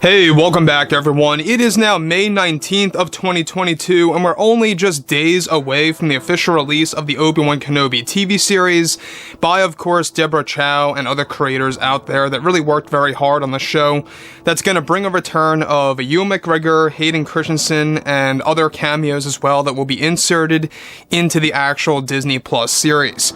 Hey, welcome back everyone. It is now May 19th of 2022 and we're only just days away from the official release of the Obi-Wan Kenobi TV series by, of course, Deborah Chow and other creators out there that really worked very hard on the show. That's going to bring a return of Ewan McGregor, Hayden, Christensen, and other cameos as well that will be inserted into the actual Disney Plus series.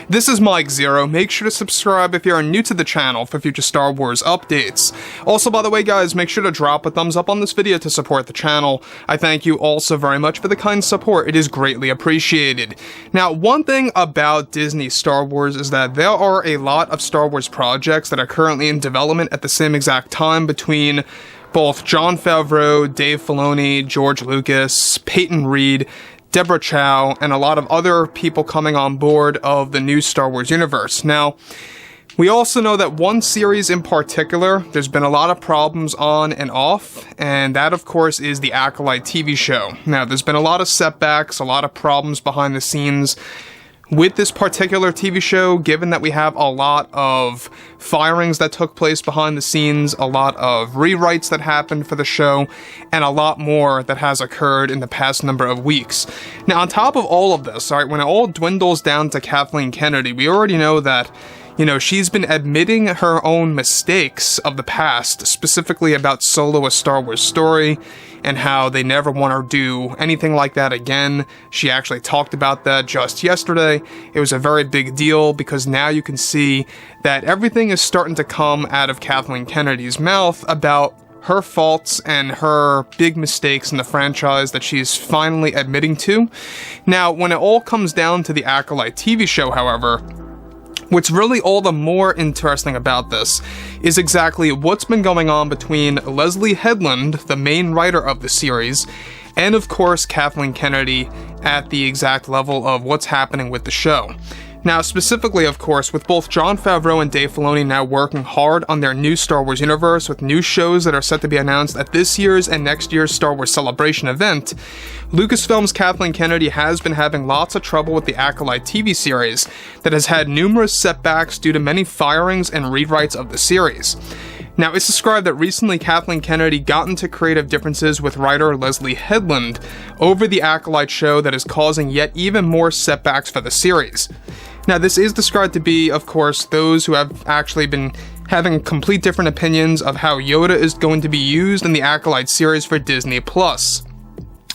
This is Mike Zero. Make sure to subscribe if you are new to the channel for future Star Wars updates. Also, by the way, guys, make sure to drop a thumbs up on this video to support the channel. I thank you all so very much for the kind support. It is greatly appreciated. Now, one thing about Disney Star Wars is that there are a lot of Star Wars projects that are currently in development at the same exact time between both Jon Favreau, Dave Filoni, George Lucas, Peyton Reed, Deborah Chow, and a lot of other people coming on board of the new Star Wars universe. Now, we also know that one series in particular, there's been a lot of problems on and off, and that of course is the Acolyte TV show. Now, there's been a lot of setbacks, a lot of problems behind the scenes with this particular TV show, given that we have a lot of firings that took place behind the scenes, a lot of rewrites that happened for the show, and a lot more that has occurred in the past number of weeks. Now, on top of all of this, alright, when it all dwindles down to Kathleen Kennedy, we already know that she's been admitting her own mistakes of the past, specifically about Solo: A Star Wars Story, and how they never want to do anything like that again. She actually talked about that just yesterday. It was a very big deal because now you can see that everything is starting to come out of Kathleen Kennedy's mouth about her faults and her big mistakes in the franchise that she's finally admitting to. Now, when it all comes down to the Acolyte TV show, however, what's really all the more interesting about this is exactly what's been going on between Leslye Headland, the main writer of the series, and of course Kathleen Kennedy at the exact level of what's happening with the show. Now, specifically, of course, with both Jon Favreau and Dave Filoni now working hard on their new Star Wars universe with new shows that are set to be announced at this year's and next year's Star Wars Celebration event, Lucasfilm's Kathleen Kennedy has been having lots of trouble with the Acolyte TV series that has had numerous setbacks due to many firings and rewrites of the series. Now, it's described that recently Kathleen Kennedy got into creative differences with writer Leslye Headland over the Acolyte show that is causing yet even more setbacks for the series. Now, this is described to be, of course, those who have actually been having complete different opinions of how Yoda is going to be used in the Acolyte series for Disney+.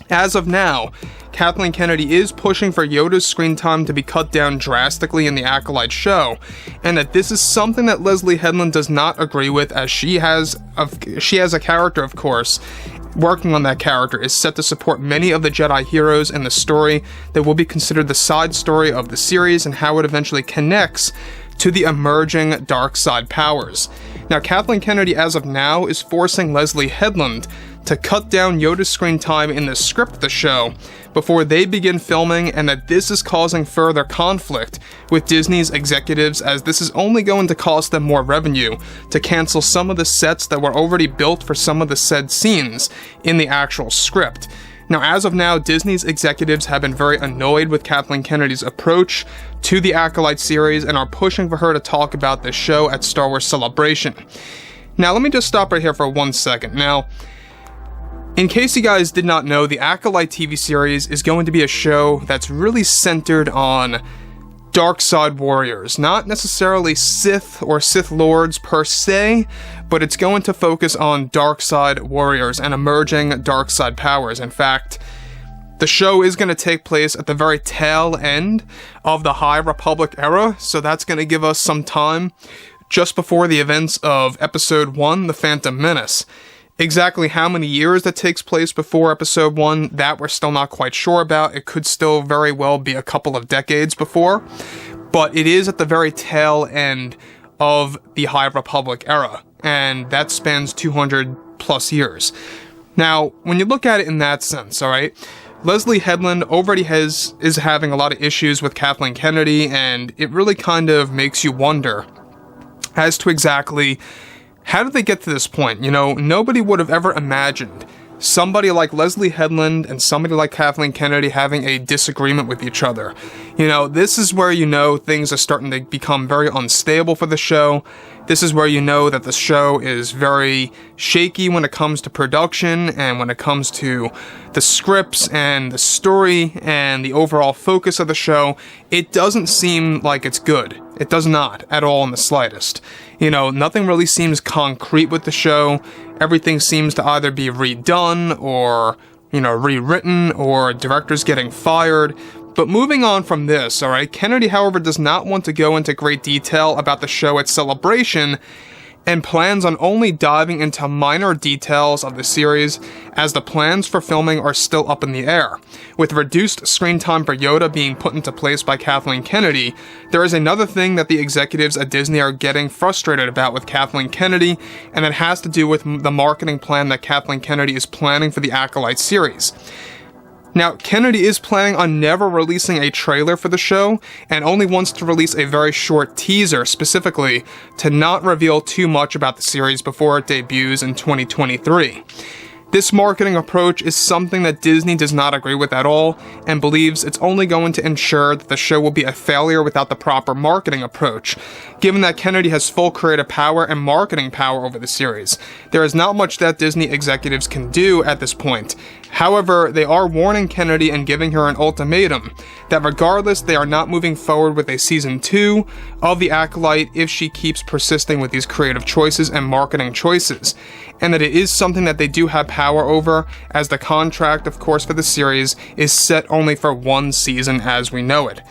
As of now, Kathleen Kennedy is pushing for Yoda's screen time to be cut down drastically in the Acolyte show, and that this is something that Leslye Headland does not agree with, as she has a character, of course, working on that character is set to support many of the Jedi heroes in the story that will be considered the side story of the series and how it eventually connects to the emerging dark side powers. Now, Kathleen Kennedy, as of now, is forcing Leslye Headland to cut down Yoda's screen time in the script of the show before they begin filming, and that this is causing further conflict with Disney's executives, as this is only going to cost them more revenue to cancel some of the sets that were already built for some of the said scenes in the actual script. Now, as of now, Disney's executives have been very annoyed with Kathleen Kennedy's approach to the Acolyte series and are pushing for her to talk about this show at Star Wars Celebration. Now, let me just stop right here for 1 second. Now, in case you guys did not know, the Acolyte TV series is going to be a show that's really centered on dark side warriors. Not necessarily Sith or Sith Lords per se, but it's going to focus on dark side warriors and emerging dark side powers. In fact, the show is going to take place at the very tail end of the High Republic era, so that's going to give us some time just before the events of Episode 1, The Phantom Menace. Exactly how many years that takes place before Episode 1, that we're still not quite sure about. It could still very well be a couple of decades before, but it is at the very tail end of the High Republic era, and that spans 200 plus years. Now, when you look at it in that sense, alright, Leslye Headland already is having a lot of issues with Kathleen Kennedy, and it really kind of makes you wonder as to exactly how did they get to this point? Nobody would have ever imagined somebody like Leslye Headland and somebody like Kathleen Kennedy having a disagreement with each other. You know, this is where you know things are starting to become very unstable for the show. This is where you know that the show is very shaky when it comes to production and when it comes to the scripts and the story and the overall focus of the show. It doesn't seem like it's good. It does not at all in the slightest. You know, nothing really seems concrete with the show. Everything seems to either be redone or, you know, rewritten, or directors getting fired. But moving on from this, alright, Kennedy, however, does not want to go into great detail about the show at Celebration, and plans on only diving into minor details of the series, as the plans for filming are still up in the air. With reduced screen time for Yoda being put into place by Kathleen Kennedy, there is another thing that the executives at Disney are getting frustrated about with Kathleen Kennedy, and it has to do with the marketing plan that Kathleen Kennedy is planning for the Acolyte series. Now, Kennedy is planning on never releasing a trailer for the show, and only wants to release a very short teaser specifically to not reveal too much about the series before it debuts in 2023. This marketing approach is something that Disney does not agree with at all, and believes it's only going to ensure that the show will be a failure without the proper marketing approach, given that Kennedy has full creative power and marketing power over the series. There is not much that Disney executives can do at this point. However, they are warning Kennedy and giving her an ultimatum that regardless, they are not moving forward with a season 2 of The Acolyte if she keeps persisting with these creative choices and marketing choices, and that it is something that they do have power over, as the contract, of course, for the series is set only for one season as we know it.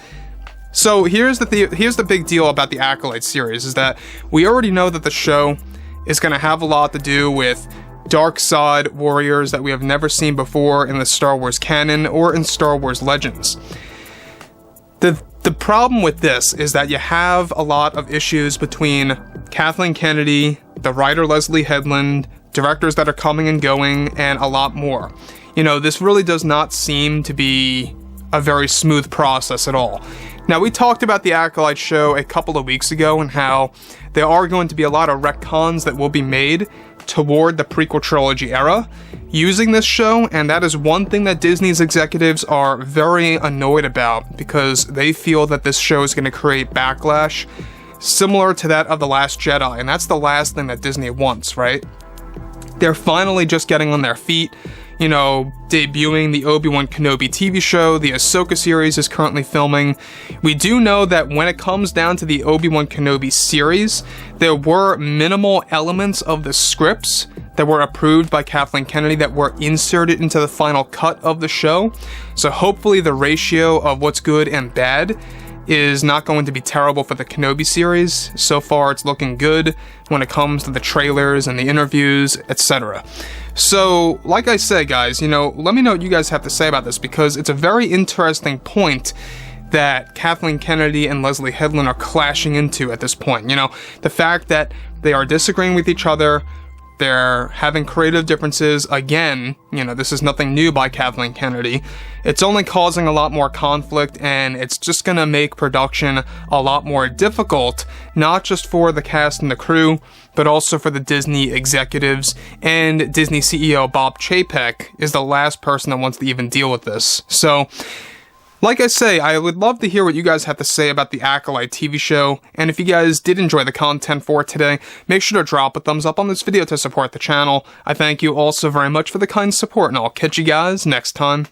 So here's the big deal about the Acolyte series, is that we already know that the show is going to have a lot to do with dark side warriors that we have never seen before in the Star Wars canon or in Star Wars Legends. The problem with this is that you have a lot of issues between Kathleen Kennedy, the writer Leslye Headland, directors that are coming and going, and a lot more. You know, this really does not seem to be a very smooth process at all. Now, we talked about the Acolyte show a couple of weeks ago and how there are going to be a lot of retcons that will be made toward the prequel trilogy era using this show, and that is one thing that Disney's executives are very annoyed about, because they feel that this show is going to create backlash similar to that of The Last Jedi, and that's the last thing that Disney wants, right? They're finally just getting on their feet, you know, debuting the Obi-Wan Kenobi TV show. The Ahsoka series is currently filming. We do know that when it comes down to the Obi-Wan Kenobi series, there were minimal elements of the scripts that were approved by Kathleen Kennedy that were inserted into the final cut of the show. So hopefully the ratio of what's good and bad is not going to be terrible for the Kenobi series. So far it's looking good when it comes to the trailers and the interviews, etc. So, like I said, guys, you know, let me know what you guys have to say about this, because it's a very interesting point that Kathleen Kennedy and Leslye Headland are clashing into at this point. You know, the fact that they are disagreeing with each other, they're having creative differences. Again, you know, this is nothing new by Kathleen Kennedy. It's only causing a lot more conflict, and it's just gonna make production a lot more difficult, not just for the cast and the crew, but also for the Disney executives. And Disney CEO Bob Chapek is the last person that wants to even deal with this. So, like I say, I would love to hear what you guys have to say about the Acolyte TV show, and if you guys did enjoy the content for today, make sure to drop a thumbs up on this video to support the channel. I thank you all so very much for the kind support, and I'll catch you guys next time.